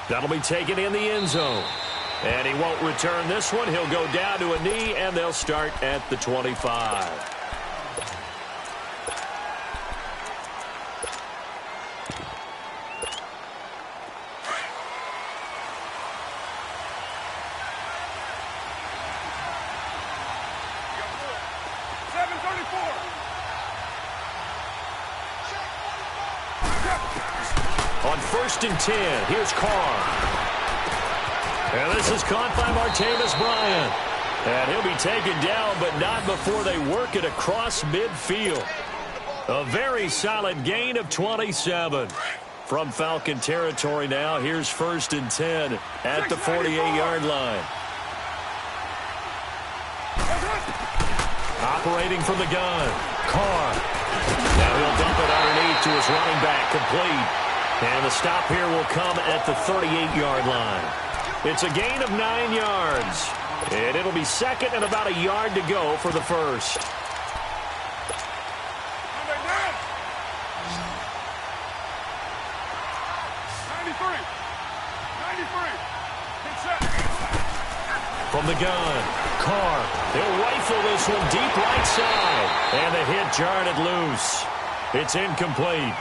That'll be taken in the end zone. And he won't return this one. He'll go down to a knee, and they'll start at the 25. On 1st and 10, here's Carr. And this is caught by Martavis Bryant. And he'll be taken down, but not before they work it across midfield. A very solid gain of 27. From Falcon territory now, here's 1st and 10 at the 48-yard line. Operating from the gun, Carr. Now he'll dump it underneath to his running back, complete. And the stop here will come at the 38-yard line. It's a gain of 9 yards. And it'll be second and about a yard to go for the first. From the gun, Carr. He'll rifle this one deep right side. And the hit jarred it loose. It's incomplete.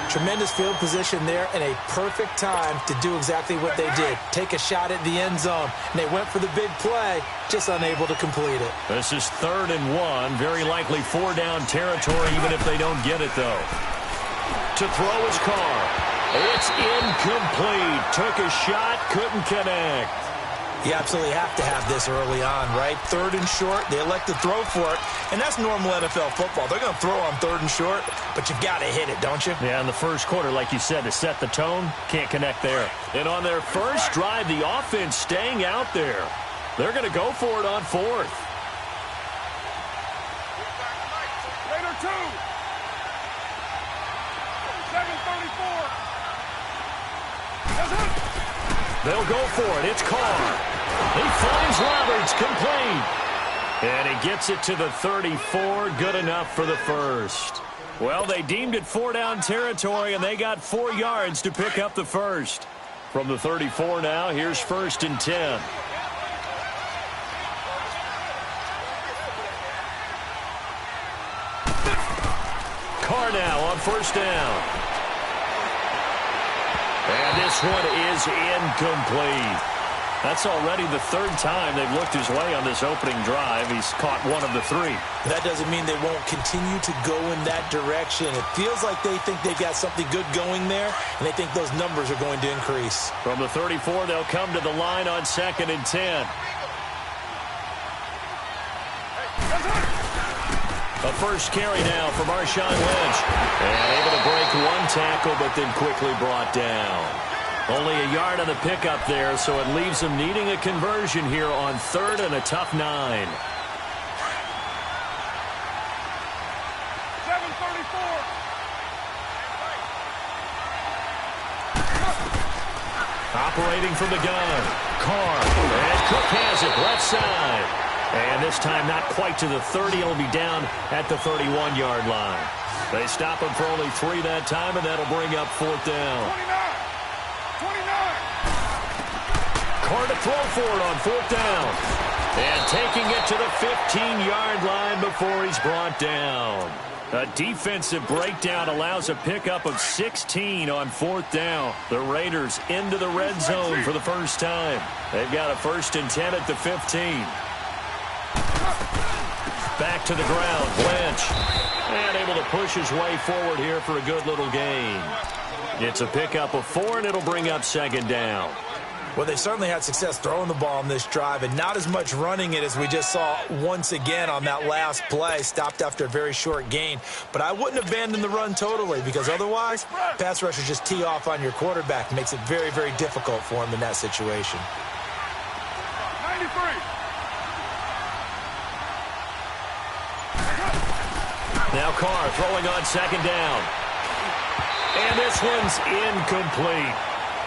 Tremendous field position there and a perfect time to do exactly what they did. Take a shot at the end zone. And they went for the big play, just unable to complete it. This is 3rd and 1. Very likely 4-down territory, even if they don't get it, though. To throw is Carr. It's incomplete. Took a shot, couldn't connect. You absolutely have to have this early on, right? 3rd and short, they elect to throw for it, and that's normal NFL football. They're going to throw on 3rd and short, but you've got to hit it, don't you? Yeah, in the first quarter, like you said, to set the tone, can't connect there. And on their first drive, the offense staying out there. They're going to go for it on 4th. Later 2. 7:34. They'll go for it. It's Carr. He finds Roberts, complete. And he gets it to the 34. Good enough for the first. Well, they deemed it 4-down territory, and they got 4 yards to pick up the first. From the 34 now, here's 1st and 10. Carr now on 1st down. And this one is incomplete. That's already the 3rd time they've looked his way on this opening drive. He's caught 1 of the 3. That doesn't mean they won't continue to go in that direction. It feels like they think they've got something good going there, and they think those numbers are going to increase. From the 34, they'll come to the line on 2nd and 10. A first carry now for Marshawn Lynch. And able to break 1 tackle, but then quickly brought down. Only a yard on the pickup there, so it leaves them needing a conversion here on 3rd and a tough 9. 7:34. Operating from the gun, Carr. And Cook has it left side. And this time not quite to the 30. It'll be down at the 31-yard line. They stop him for only 3 that time, and that'll bring up 4th down. 29. Carr to throw for it on 4th down. And taking it to the 15-yard line before he's brought down. A defensive breakdown allows a pickup of 16 on 4th down. The Raiders into the red zone for the first time. They've got a 1st and 10 at the 15. Back to the ground, Lynch. And able to push his way forward here for a good little gain. It's a pickup of 4, and it'll bring up 2nd down. Well, they certainly had success throwing the ball on this drive, and not as much running it as we just saw once again on that last play. Stopped after a very short gain. But I wouldn't abandon the run totally, because otherwise, pass rushers just tee off on your quarterback. It makes it very, very difficult for him in that situation. 93. Now Carr throwing on 2nd down. And this one's incomplete.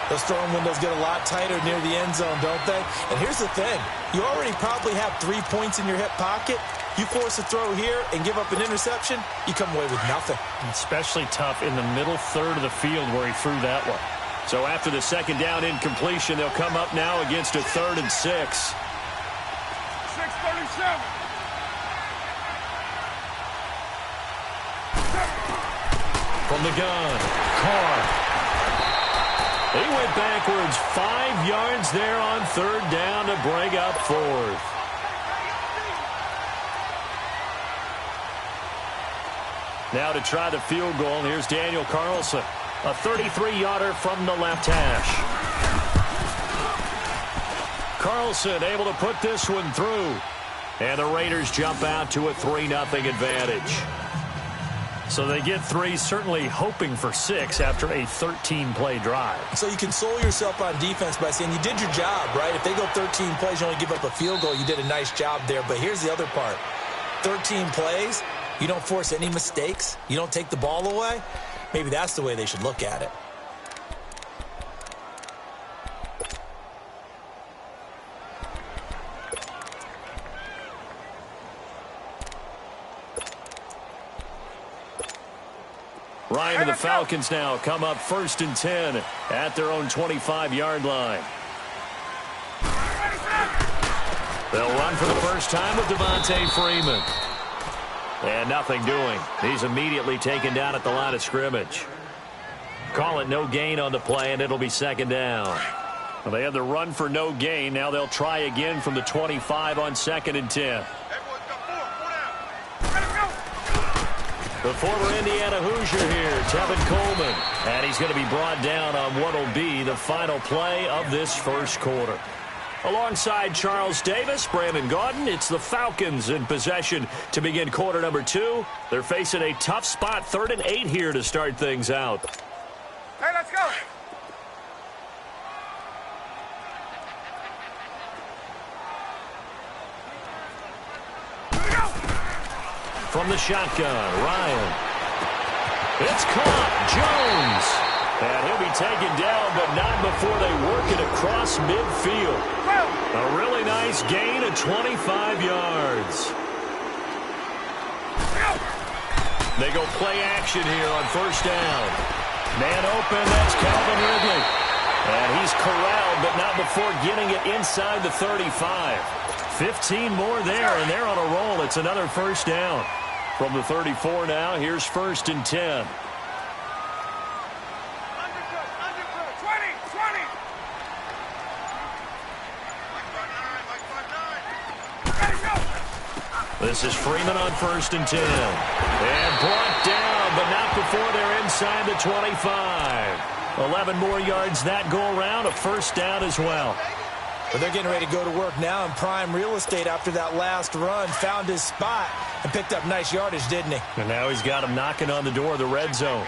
Those throwing windows get a lot tighter near the end zone, don't they? And here's the thing. You already probably have 3 points in your hip pocket. You force a throw here and give up an interception, you come away with nothing. Especially tough in the middle third of the field where he threw that one. So after the second down incompletion, they'll come up now against a 3rd and 6. 6:37. From the gun, Carr. He went backwards 5 yards there on 3rd down to bring up 4th. Now to try the field goal, here's Daniel Carlson. A 33-yarder from the left hash. Carlson able to put this one through. And the Raiders jump out to a 3-0 advantage. So they get 3, certainly hoping for 6 after a 13-play drive. So you console yourself on defense by saying you did your job, right? If they go 13 plays, you only give up a field goal, you did a nice job there. But here's the other part. 13 plays, you don't force any mistakes, you don't take the ball away. Maybe that's the way they should look at it. Ryan and the Falcons now come up 1st and 10 at their own 25-yard line. They'll run for the first time with Devontae Freeman. And nothing doing. He's immediately taken down at the line of scrimmage. Call it no gain on the play, and it'll be 2nd down. Well, they had the run for no gain. Now they'll try again from the 25 on 2nd and 10. The former Indiana Hoosier here, Tevin Coleman. And he's going to be brought down on what will be the final play of this first quarter. Alongside Charles Davis, Brandon Gaudin, it's the Falcons in possession to begin quarter number 2. They're facing a tough spot, 3rd and 8 here to start things out. Hey, let's go. From the shotgun, Ryan. It's caught, Jones. And he'll be taken down, but not before they work it across midfield. A really nice gain of 25 yards. They go play action here on 1st down. Man open, that's Calvin Ridley. And he's corralled, but not before getting it inside the 35. 15 more there, and they're on a roll. It's another 1st down. From the 34 now, here's 1st and 10. This is Freeman on 1st and 10. And brought down, but not before they're inside the 25. 11 more yards that go around, a 1st down as well. But they're getting ready to go to work now in prime real estate after that last run. Found his spot and picked up nice yardage, didn't he? And now he's got him knocking on the door of the red zone.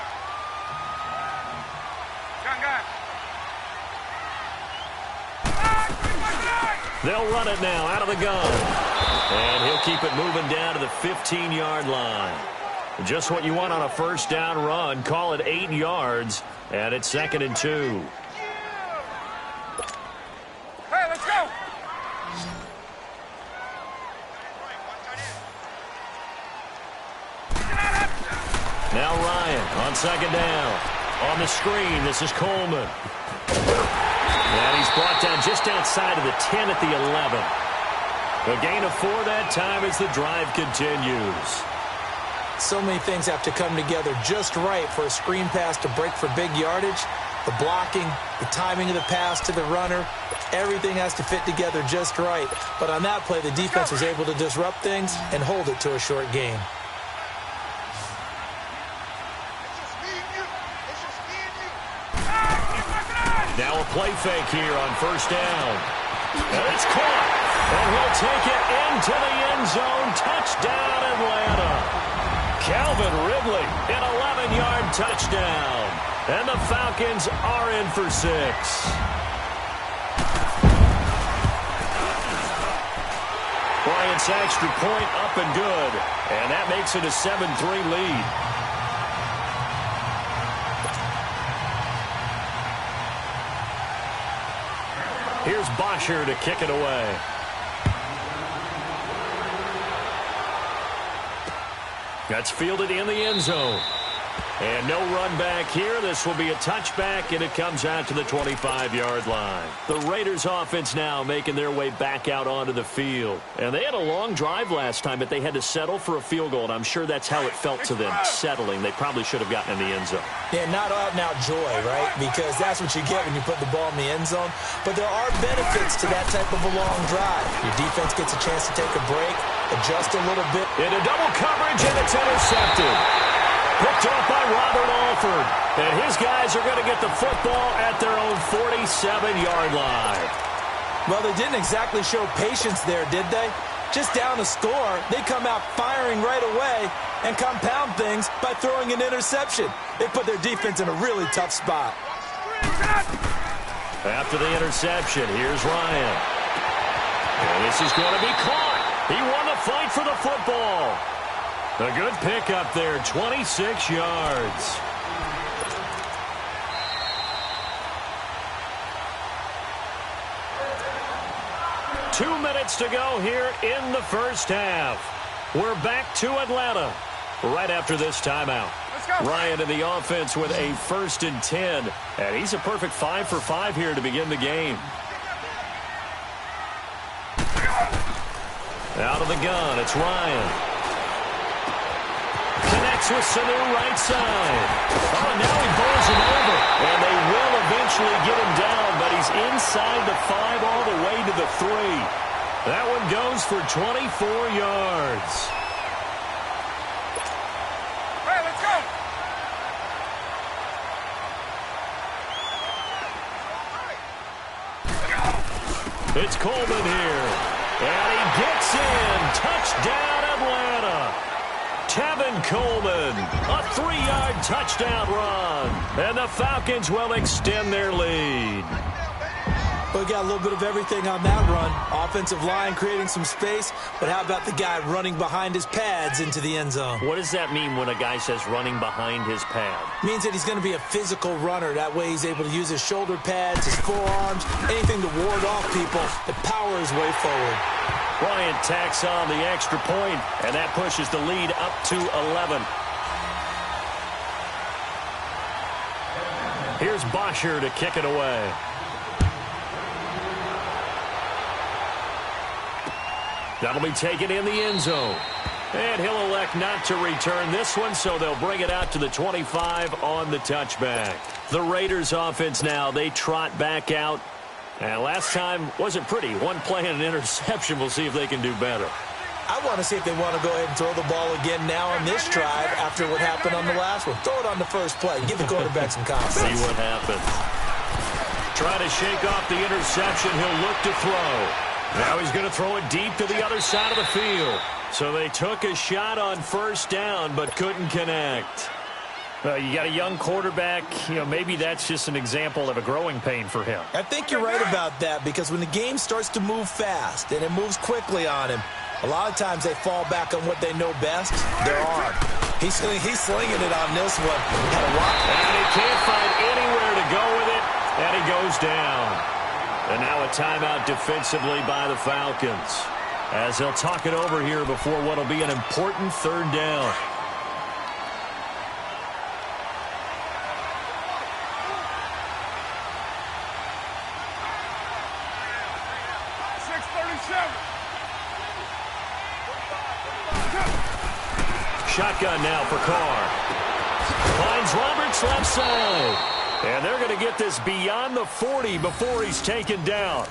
They'll run it now out of the gun. And he'll keep it moving down to the 15-yard line. Just what you want on a 1st down run. Call it 8 yards, and it's 2nd and 2. Hey, let's go. Now Ryan on 2nd down. On the screen, this is Coleman. And he's brought down just outside of the 10 at the 11. A gain of 4 that time as the drive continues. So many things have to come together just right for a screen pass to break for big yardage. The blocking, the timing of the pass to the runner, everything has to fit together just right. But on that play, the defense was able to disrupt things and hold it to a short gain. Now a play fake here on 1st down. And it's caught. And he'll take it into the end zone. Touchdown, Atlanta. Calvin Ridley, an 11-yard touchdown. And the Falcons are in for 6. Bryant's extra point up and good. And that makes it a 7-3 lead. Here's Bosher to kick it away. That's fielded in the end zone. And no run back here. This will be a touchback, and it comes out to the 25-yard line. The Raiders offense now making their way back out onto the field. And they had a long drive last time, but they had to settle for a field goal, and I'm sure that's how it felt to them, settling. They probably should have gotten in the end zone. Yeah, not out-and-out joy, right? Because that's what you get when you put the ball in the end zone. But there are benefits to that type of a long drive. Your defense gets a chance to take a break, adjust a little bit. Into double coverage, and it's intercepted. Picked off by Robert Alford. And his guys are going to get the football at their own 47-yard line. Well, they didn't exactly show patience there, did they? Just down a score, they come out firing right away and compound things by throwing an interception. They put their defense in a really tough spot. After the interception, here's Ryan. And this is going to be caught. He won the fight for the football. A good pickup there, 26 yards. Two minutes to go here in the first half. We're back to Atlanta right after this timeout. Ryan in the offense with a 1st and 10. And he's a perfect 5 for 5 here to begin the game. Out of the gun, it's Ryan. Connects with Sanu right side. Oh, now he bowls him over. And they will eventually get him down, but he's inside the 5 all the way to the 3. That one goes for 24 yards. Hey, let's go! It's Coleman here. And he gets in. Touchdown, Atlanta. Tevin Coleman, a 3-yard touchdown run. And the Falcons will extend their lead. We got a little bit of everything on that run. Offensive line creating some space, but how about the guy running behind his pads into the end zone? What does that mean when a guy says running behind his pad? Means that he's going to be a physical runner. That way he's able to use his shoulder pads, his forearms, anything to ward off people and power his way forward. Bryant tacks on the extra point, and that pushes the lead up to 11. Here's Bosher to kick it away. That'll be taken in the end zone. And he'll elect not to return this one, so they'll bring it out to the 25 on the touchback. The Raiders offense now, they trot back out. And last time wasn't pretty. One play and an interception. We'll see if they can do better. I want to see if they want to go ahead and throw the ball again now on this drive after what happened on the last one. Throw it on the first play. Give the quarterback some confidence. See what happens. Try to shake off the interception. He'll look to throw. Now he's going to throw it deep to the other side of the field. So they took a shot on first down but couldn't connect. You got a young quarterback, maybe that's just an example of a growing pain for him. I think you're right about that, because when the game starts to move fast and it moves quickly on him, a lot of times they fall back on what they know best, their arm. He's slinging it on this one. And he can't find anywhere to go with it, and he goes down. And now a timeout defensively by the Falcons, as they'll talk it over here before what will be an important 3rd down. Shotgun now for Carr. Finds Roberts left side. And they're going to get this beyond the 40 before he's taken down.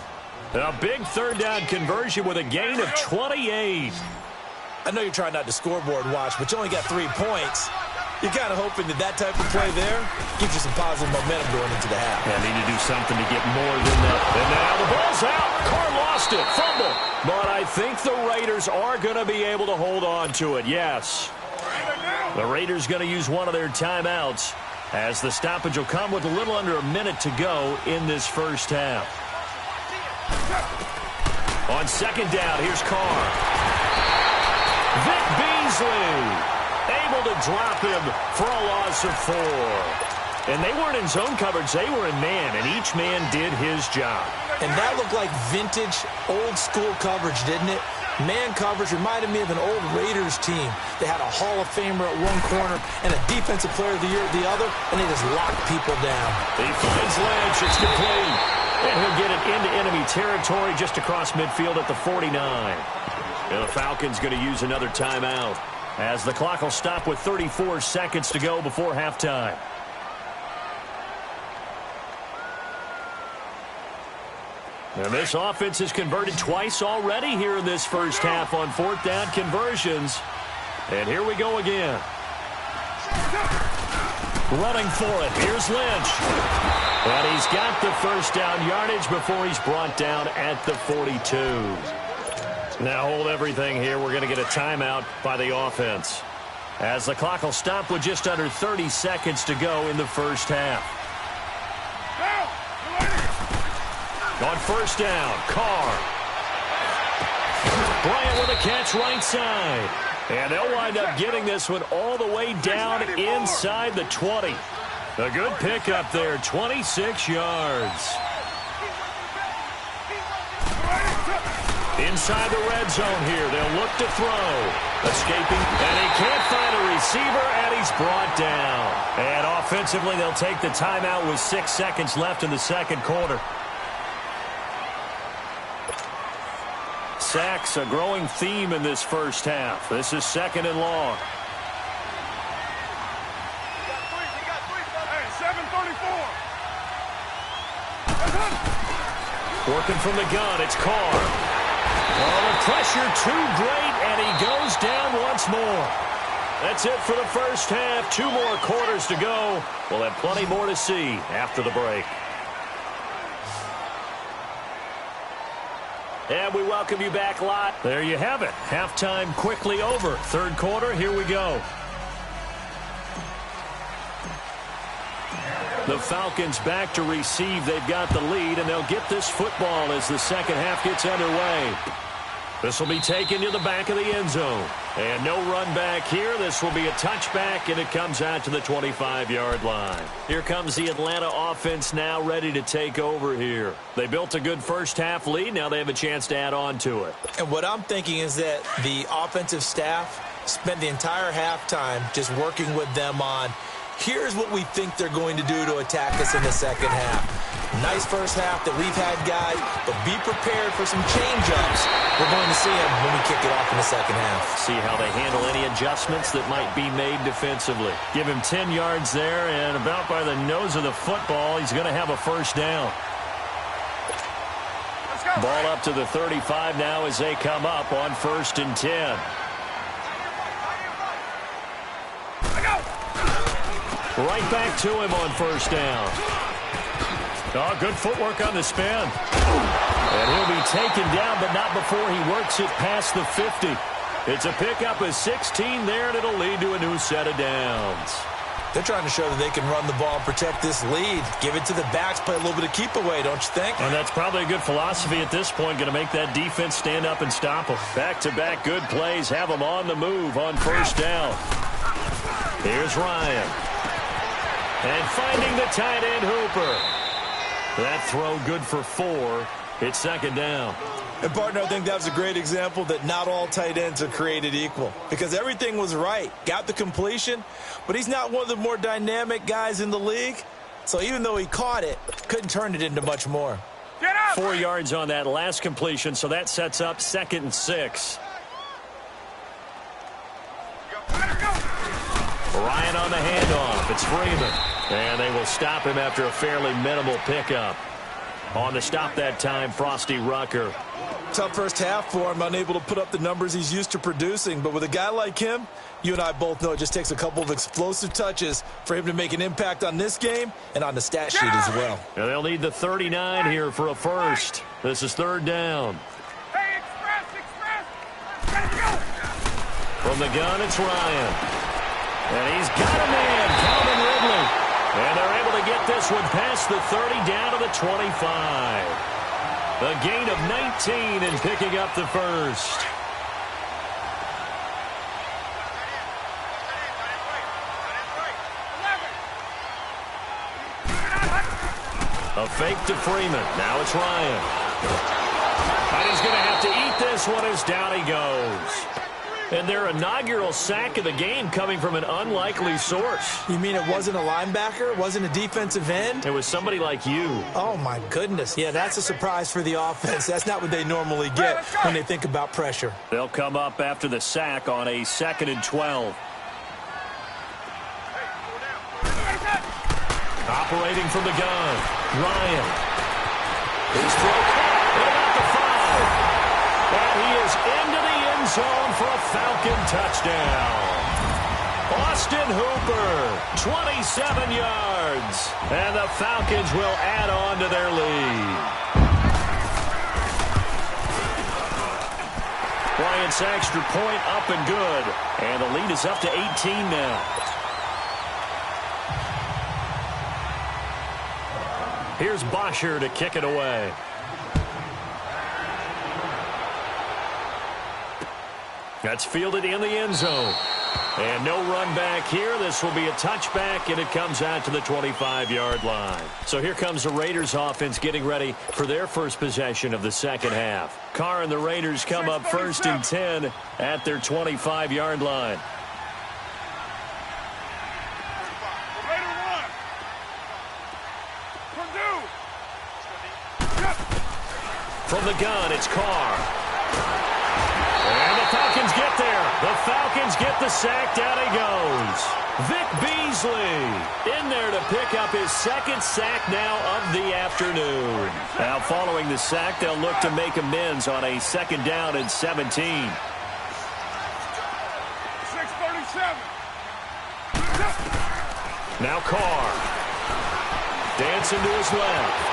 A big 3rd down conversion with a gain of 28. I know you're trying not to scoreboard watch, but you only got 3 points. You're kind of hoping that type of play there gives you some positive momentum going into the half. Yeah, need to do something to get more than that. And now the ball's out. Carr lost it. Fumble. But I think the Raiders are going to be able to hold on to it. Yes. The Raiders going to use one of their timeouts, as the stoppage will come with a little under a minute to go in this first half. On 2nd down, here's Carr. Vic Beasley able to drop him for a loss of 4. And they weren't in zone coverage. They were in man, and each man did his job. And that looked like vintage, old-school coverage, didn't it? Man coverage reminded me of an old Raiders team. They had a Hall of Famer at one corner and a Defensive Player of the Year at the other, and they just locked people down. He finds Lynch. It's complete. And he'll get it into enemy territory just across midfield at the 49. And the Falcons going to use another timeout as the clock will stop with 34 seconds to go before halftime. And this offense has converted twice already here in this first half on fourth down conversions. And here we go again. Running for it. Here's Lynch. And he's got the first down yardage before he's brought down at the 42. Now hold everything here. We're going to get a timeout by the offense, as the clock will stop with just under 30 seconds to go in the first half. On first down, Carr. Bryant with a catch right side. And they'll wind up getting this one all the way down inside the 20. A good pickup there, 26 yards. Inside the red zone here, they'll look to throw. Escaping, and he can't find a receiver, and he's brought down. And offensively, they'll take the timeout with 6 seconds left in the second quarter. Sacks, a growing theme in this first half. This is second and long. Hey, 7:34. Working from the gun, it's Carr. Oh, the pressure too great, and he goes down once more. That's it for the first half. 2 more quarters to go. We'll have plenty more to see after the break. And we welcome you back, Lot. There you have it. Halftime quickly over. Third quarter, here we go. The Falcons back to receive. They've got the lead, and they'll get this football as the second half gets underway. This will be taken to the back of the end zone. And no run back here. This will be a touchback, and it comes out to the 25-yard line. Here comes the Atlanta offense now ready to take over here. They built a good first-half lead. Now they have a chance to add on to it. And what I'm thinking is that the offensive staff spent the entire halftime just working with them on, here's what we think they're going to do to attack us in the second half. Nice first half that we've had, guys, but be prepared for some change-ups. We're going to see them when we kick it off in the second half. See how they handle any adjustments that might be made defensively. Give him 10 yards there, and about by the nose of the football, he's going to have a first down. Ball up to the 35 now as they come up on 1st and 10. Right back to him on first down. Oh, good footwork on the spin. And he'll be taken down, but not before he works it past the 50. It's a pickup of 16 there, and it'll lead to a new set of downs. They're trying to show that they can run the ball and protect this lead. Give it to the backs, play a little bit of keep away, don't you think? And that's probably a good philosophy at this point, going to make that defense stand up and stop them. Back-to-back good plays, have them on the move on first down. Here's Ryan. And finding the tight end Hooper. That throw good for 4. It's second down. And, partner, I think that was a great example that not all tight ends are created equal, because everything was right. Got the completion, but he's not one of the more dynamic guys in the league. So even though he caught it, couldn't turn it into much more. 4 yards on that last completion, so that sets up 2nd and 6. Ryan on the handoff. It's Freeman. And they will stop him after a fairly minimal pickup. On the stop that time, Frosty Rucker. Tough first half for him, unable to put up the numbers he's used to producing. But with a guy like him, you and I both know it just takes a couple of explosive touches for him to make an impact on this game and on the stat sheet as well. And they'll need the 39 here for a first. This is 3rd down. Hey, express! Ready to go! From the gun, it's Ryan. And he's got a man, Calvin Ridley. And they're able to get this one past the 30 down to the 25. A gain of 19 and picking up the first. A fake to Freeman. Now it's Ryan. And he's going to have to eat this one as down he goes. And their inaugural sack of the game coming from an unlikely source. You mean it wasn't a linebacker? It wasn't a defensive end? It was somebody like you. Oh, my goodness. Yeah, that's a surprise for the offense. That's not what they normally get when they think about pressure. They'll come up after the sack on a 2nd and 12. Operating from the gun, Ryan. His throw caught at the 5. And he is into the end zone for a Falcon touchdown. Austin Hooper, 27 yards. And the Falcons will add on to their lead. Bryant's extra point up and good. And the lead is up to 18 now. Here's Bosher to kick it away. That's fielded in the end zone. And no run back here. This will be a touchback, and it comes out to the 25-yard line. So here comes the Raiders offense getting ready for their first possession of the second half. Carr and the Raiders come up 1st and 10 at their 25-yard line. From the gun, it's Carr. And the Falcons get there. The Falcons get the sack. Down he goes. Vic Beasley in there to pick up his 2nd sack now of the afternoon. Now following the sack, they'll look to make amends on a 2nd down and 17. 6:37. Now Carr. Dancing to his left.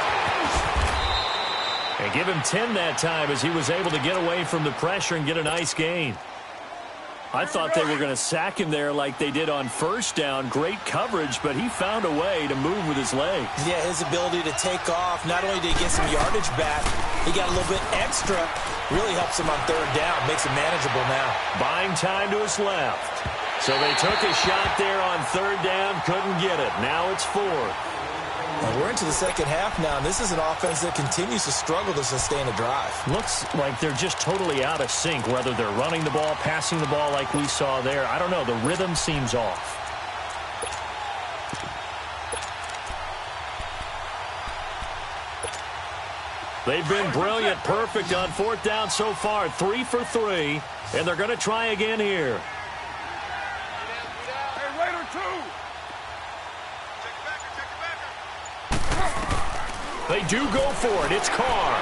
And give him 10 that time as he was able to get away from the pressure and get a nice gain. I thought they were going to sack him there like they did on 1st down. Great coverage, but he found a way to move with his legs. Yeah, his ability to take off, not only did he get some yardage back, he got a little bit extra. Really helps him on 3rd down, makes it manageable now. Buying time to his left. So they took a shot there on 3rd down, couldn't get it. Now it's 4th. Well, we're into the second half now, and this is an offense that continues to struggle to sustain a drive. Looks like they're just totally out of sync, whether they're running the ball, passing the ball like we saw there. I don't know. The rhythm seems off. They've been brilliant, perfect on 4th down so far. 3 for 3, and they're going to try again here. Hey, Raider 2. They do go for it. It's Carr.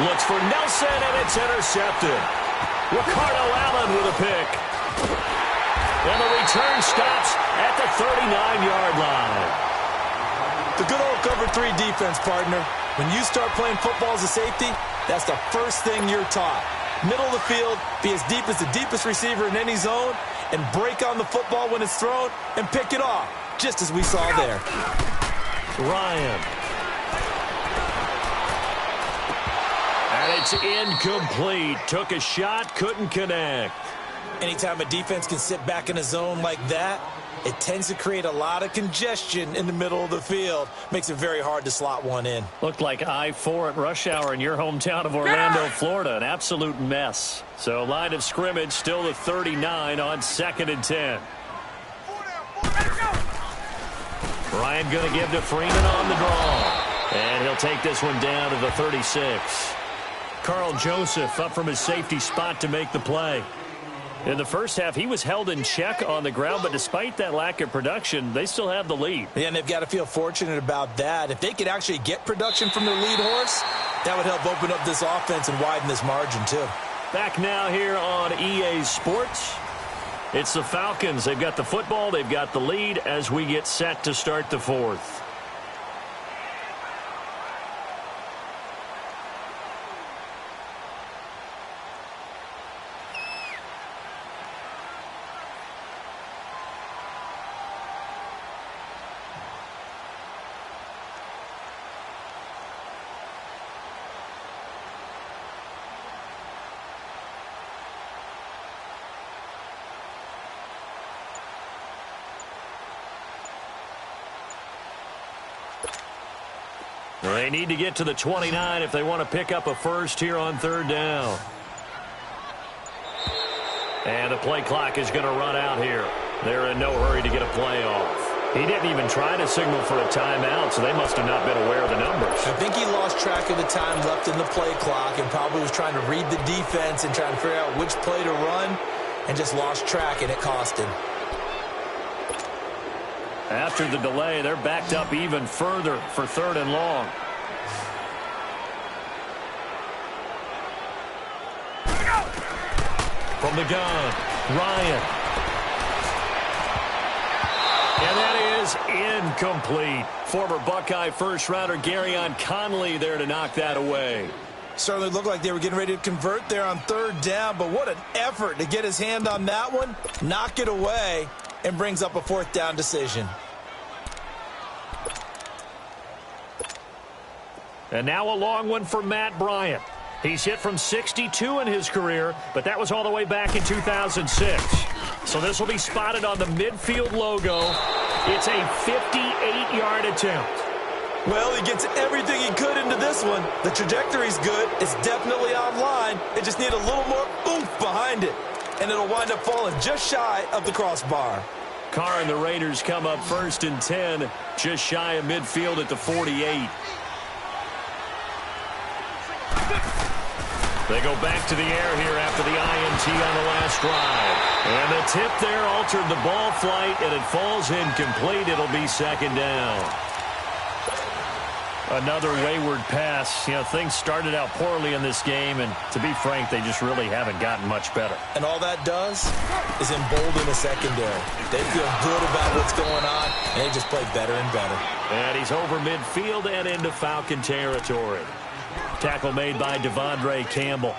Looks for Nelson, and it's intercepted. Ricardo Allen with a pick. And the return stops at the 39-yard line. The good old cover 3 defense, partner. When you start playing football as a safety, that's the first thing you're taught. Middle of the field, be as deep as the deepest receiver in any zone, and break on the football when it's thrown, and pick it off, just as we saw there. Ryan. And it's incomplete. Took a shot, couldn't connect. Anytime a defense can sit back in a zone like that, it tends to create a lot of congestion in the middle of the field. Makes it very hard to slot one in. Looked like I-4 at rush hour in your hometown of Orlando, Florida. An absolute mess. So line of scrimmage still the 39 on 2nd and 10. Ryan going to give to Freeman on the draw. And he'll take this one down to the 36. Carl Joseph up from his safety spot to make the play. In the first half, he was held in check on the ground, but despite that lack of production, they still have the lead. Yeah, and they've got to feel fortunate about that. If they could actually get production from their lead horse, that would help open up this offense and widen this margin, too. Back now here on EA Sports. It's the Falcons. They've got the football. They've got the lead as we get set to start the 4th. They need to get to the 29 if they want to pick up a first here on third down. And the play clock is going to run out here. They're in no hurry to get a play off. He didn't even try to signal for a timeout, so they must have not been aware of the numbers. I think he lost track of the time left in the play clock and probably was trying to read the defense and trying to figure out which play to run and just lost track, and it cost him. After the delay, they're backed up even further for third and long. From the gun, Ryan. And that is incomplete. Former Buckeye first-rounder Garyon Conley there to knock that away. Certainly looked like they were getting ready to convert there on third down, but what an effort to get his hand on that one, knock it away, and brings up a fourth down decision. And now a long one for Matt Bryant. He's hit from 62 in his career, but that was all the way back in 2006. So this will be spotted on the midfield logo. It's a 58-yard attempt. Well, he gets everything he could into this one. The trajectory's good. It's definitely online. It just needs a little more oomph behind it. And it'll wind up falling just shy of the crossbar. Carr and the Raiders come up first and 10, just shy of midfield at the 48. They go back to the air here after the INT on the last drive. And the tip there altered the ball flight, and it falls incomplete. It'll be second down. Another wayward pass. You know, things started out poorly in this game, and to be frank, they just really haven't gotten much better. And all that does is embolden the secondary. They feel good about what's going on, and they just play better and better. And he's over midfield and into Falcon territory. Tackle made by Devondre Campbell.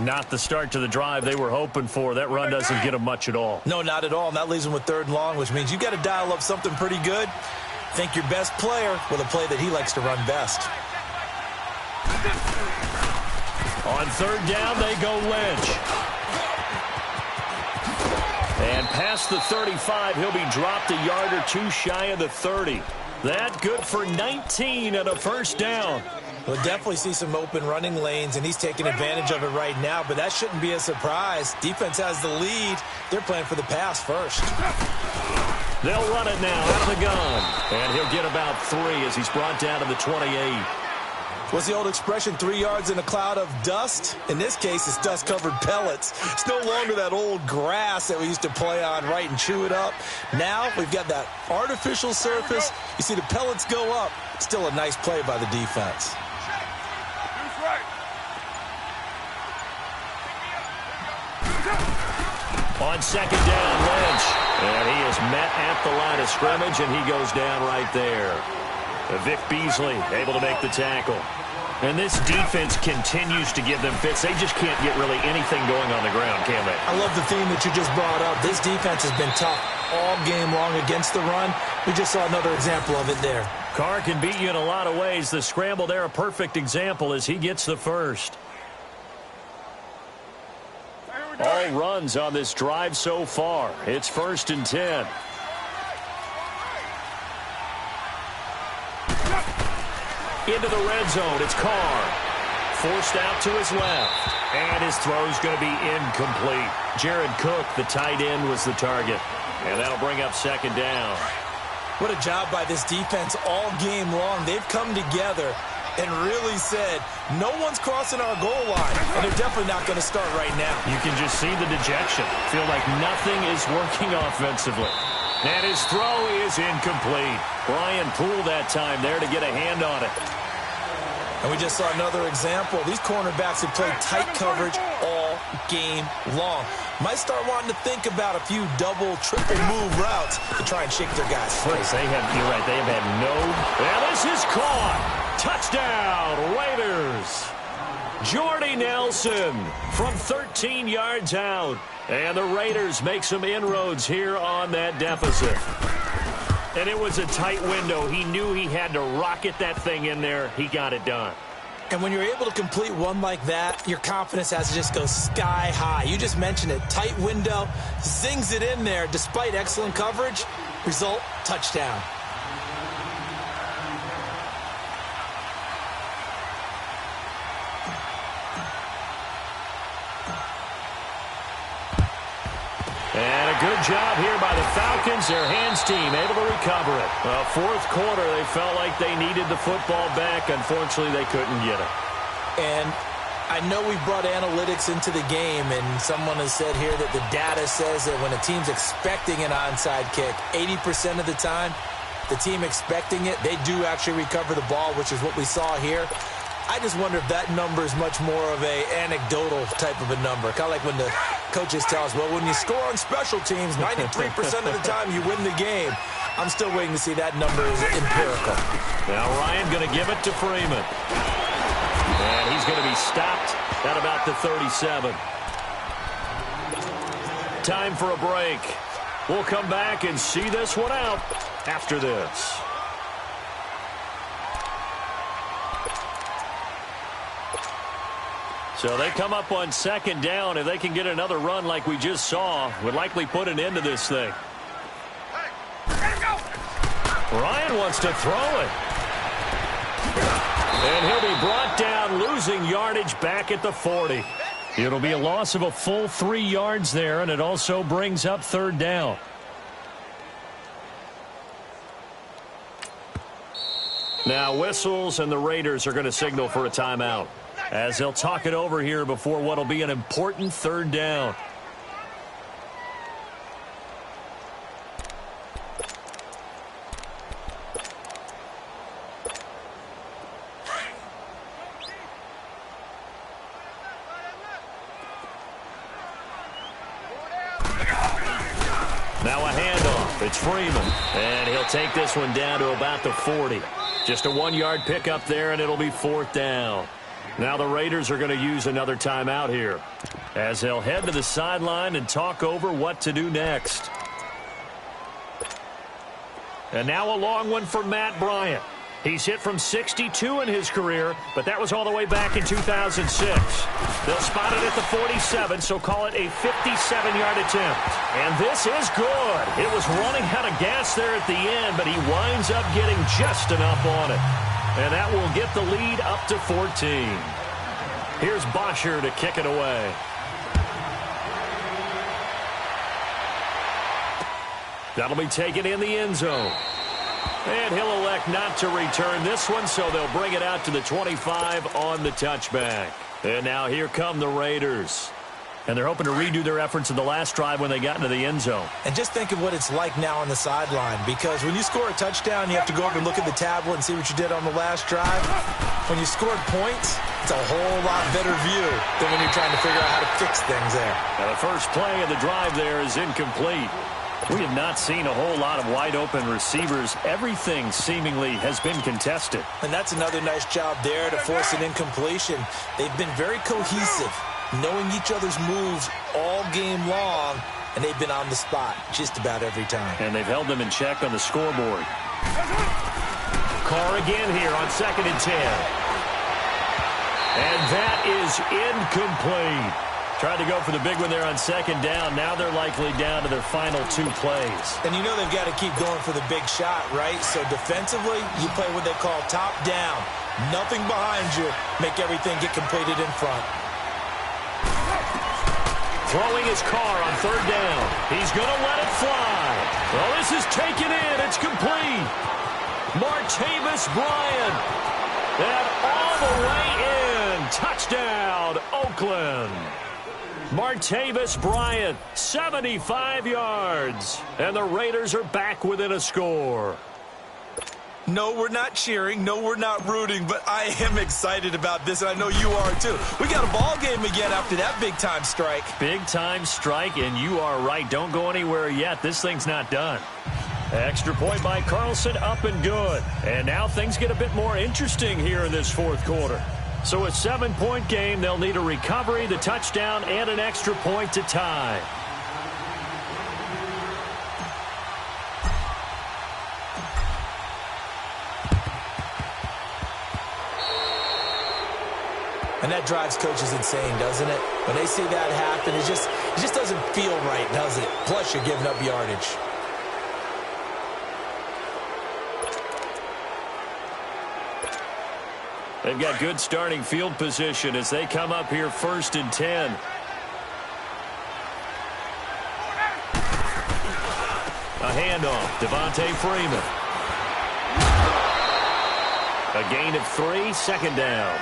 Not the start to the drive they were hoping for. That run doesn't get them much at all. No, not at all. And that leaves them with third and long, which means you've got to dial up something pretty good. Think your best player with a play that he likes to run best. On third down, they go Lynch. And past the 35, he'll be dropped a yard or two shy of the 30. That good for 19 and a first down. We'll definitely see some open running lanes, and he's taking advantage of it right now, but that shouldn't be a surprise. Defense has the lead. They're playing for the pass first. They'll run it now out of the gun. And he'll get about 3 as he's brought down to the 28. What's the old expression, 3 yards in a cloud of dust? In this case, it's dust-covered pellets. It's no longer that old grass that we used to play on, right, and chew it up. Now we've got that artificial surface. You see the pellets go up. Still a nice play by the defense. On second down, Lynch. And he is met at the line of scrimmage, and he goes down right there. Vic Beasley able to make the tackle. And this defense continues to give them fits. They just can't get really anything going on the ground, can they? I love the theme that you just brought up. This defense has been tough all game long against the run. We just saw another example of it there. Carr can beat you in a lot of ways. The scramble there, a perfect example as he gets the first. All runs on this drive so far. It's first and 10. Into the red zone, it's Carr. Forced out to his left. And his throw's going to be incomplete. Jared Cook, the tight end, was the target. And that'll bring up second down. What a job by this defense all game long. They've come together and really said, no one's crossing our goal line. And they're definitely not going to start right now. You can just see the dejection. Feel like nothing is working offensively. And his throw is incomplete. Brian Poole that time there to get a hand on it. And we just saw another example. These cornerbacks have played tight coverage all game long. Might start wanting to think about a few double, triple move routes to try and shake their guys free. You're right, they have had no... And this is caught. Touchdown, Raiders. Jordy Nelson from 13 yards out. And the Raiders make some inroads here on that deficit. And it was a tight window. He knew he had to rocket that thing in there. He got it done. And when you're able to complete one like that, your confidence has to just go sky high. You just mentioned it. Tight window, zings it in there despite excellent coverage. Result, touchdown. job here by the Falcons. Their hands team able to recover it. Well, fourth quarter, they felt like they needed the football back. Unfortunately, they couldn't get it. And I know we brought analytics into the game, and someone has said here that the data says that when a team's expecting an onside kick, 80% of the time, the team expecting it, they do actually recover the ball, which is what we saw here. I just wonder if that number is much more of a anecdotal type of a number. Kind of like when the coaches tell us, well, when you score on special teams, 93% of the time you win the game. I'm still waiting to see that number is empirical. Now Ryan going to give it to Freeman. And he's going to be stopped at about the 37. Time for a break. We'll come back and see this one out after this. So they come up on second down. If they can get another run like we just saw, would likely put an end to this thing. Ryan wants to throw it. And he'll be brought down, losing yardage back at the 40. It'll be a loss of a full 3 yards there, and it also brings up third down. Now whistles, and the Raiders are going to signal for a timeout, as they'll talk it over here before what will be an important third down. Now a handoff. It's Freeman. And he'll take this one down to about the 40. Just a 1-yard pickup there, and it'll be fourth down. Now the Raiders are going to use another timeout here, as they'll head to the sideline and talk over what to do next. And now a long one for Matt Bryant. He's hit from 62 in his career, but that was all the way back in 2006. They'll spot it at the 47, so call it a 57-yard attempt. And this is good. It was running out of gas there at the end, but he winds up getting just enough on it. And that will get the lead up to 14. Here's Bosher to kick it away. That'll be taken in the end zone. And he'll elect not to return this one, so they'll bring it out to the 25 on the touchback. And now here come the Raiders. And they're hoping to redo their efforts in the last drive when they got into the end zone. And just think of what it's like now on the sideline, because when you score a touchdown, you have to go over and look at the tablet and see what you did on the last drive. When you scored points, it's a whole lot better view than when you're trying to figure out how to fix things there. Now the first play of the drive there is incomplete. We have not seen a whole lot of wide-open receivers. Everything seemingly has been contested. And that's another nice job there to force an incompletion. They've been very cohesive, knowing each other's moves all game long, and they've been on the spot just about every time. And they've held them in check on the scoreboard. Carr again here on 2nd and 10. And that is incomplete. Tried to go for the big one there on 2nd down. Now they're likely down to their final 2 plays. And you know they've got to keep going for the big shot, right? So defensively, you play what they call top down. Nothing behind you. Make everything get completed in front. Throwing his Carr on 3rd down. He's going to let it fly. Well, this is taken in. It's complete. Martavis Bryant. And all the way in. Touchdown, Oakland. Martavis Bryant, 75 yards. And the Raiders are back within a score. No, we're not cheering. No, we're not rooting. But I am excited about this, and I know you are too. We got a ball game again after that big-time strike. Big-time strike, and you are right. Don't go anywhere yet. This thing's not done. Extra point by Carlson, up and good. And now things get a bit more interesting here in this fourth quarter. So a 7-point game. They'll need a recovery, the touchdown, and an extra point to tie. And that drives coaches insane, doesn't it? When they see that happen, it just doesn't feel right, does it? Plus, you're giving up yardage. They've got good starting field position as they come up here 1st and 10. handoff. Devontae Freeman. A gain of 3, second down.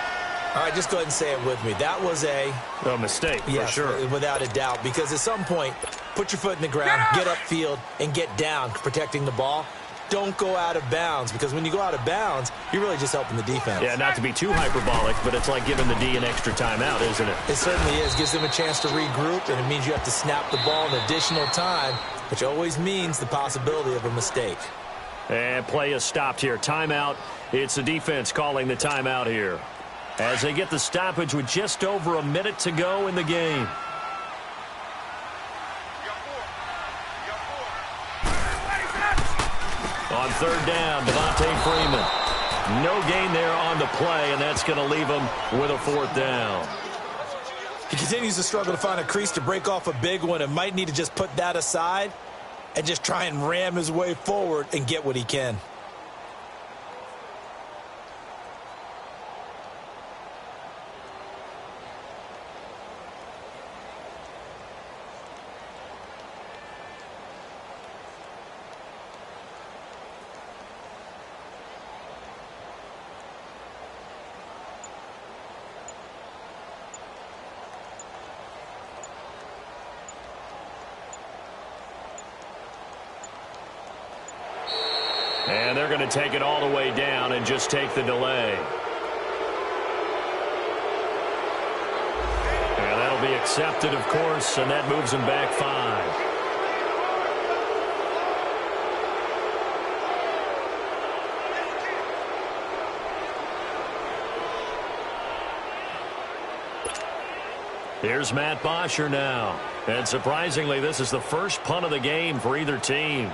All right, just go ahead and say it with me. That was a mistake, yes, for sure. Without a doubt, because at some point, put your foot in the ground, get upfield, and get down protecting the ball. Don't go out of bounds, because when you go out of bounds, you're really just helping the defense. Yeah, not to be too hyperbolic, but it's like giving the D an extra timeout, isn't it? It certainly is. Gives them a chance to regroup, and it means you have to snap the ball an additional time, which always means the possibility of a mistake. And play is stopped here. Timeout. It's the defense calling the timeout here, as they get the stoppage with just over a minute to go in the game. On third down, Devontae Freeman. No gain there on the play, and that's going to leave him with a fourth down. He continues to struggle to find a crease to break off a big one, and might need to just put that aside and just try and ram his way forward and get what he can. And they're going to take it all the way down and just take the delay. And that'll be accepted, of course, and that moves them back 5. Here's Matt Bosher now. And surprisingly, this is the first punt of the game for either team.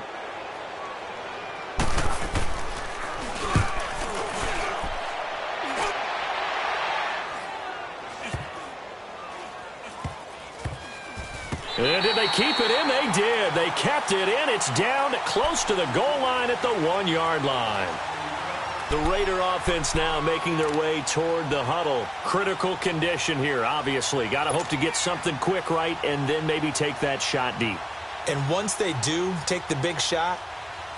And did they keep it in? They did. They kept it in. It's down close to the goal line at the 1-yard line. The Raider offense now making their way toward the huddle. Critical condition here, obviously. Got to hope to get something quick right and then maybe take that shot deep. And once they do take the big shot,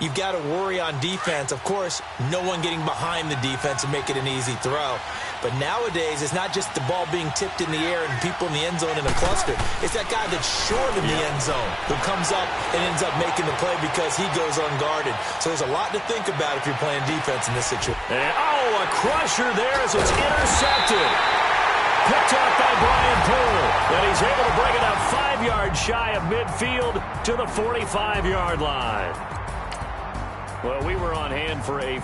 you've got to worry on defense. Of course, no one getting behind the defense and make it an easy throw. But nowadays, it's not just the ball being tipped in the air and people in the end zone in a cluster. It's that guy that's short in the end zone who comes up and ends up making the play because he goes unguarded. So there's a lot to think about if you're playing defense in this situation. And, a crusher there as it's intercepted. Picked off by Brian Poole. And he's able to bring it up 5 yards shy of midfield to the 45-yard line. Well, we were on hand for a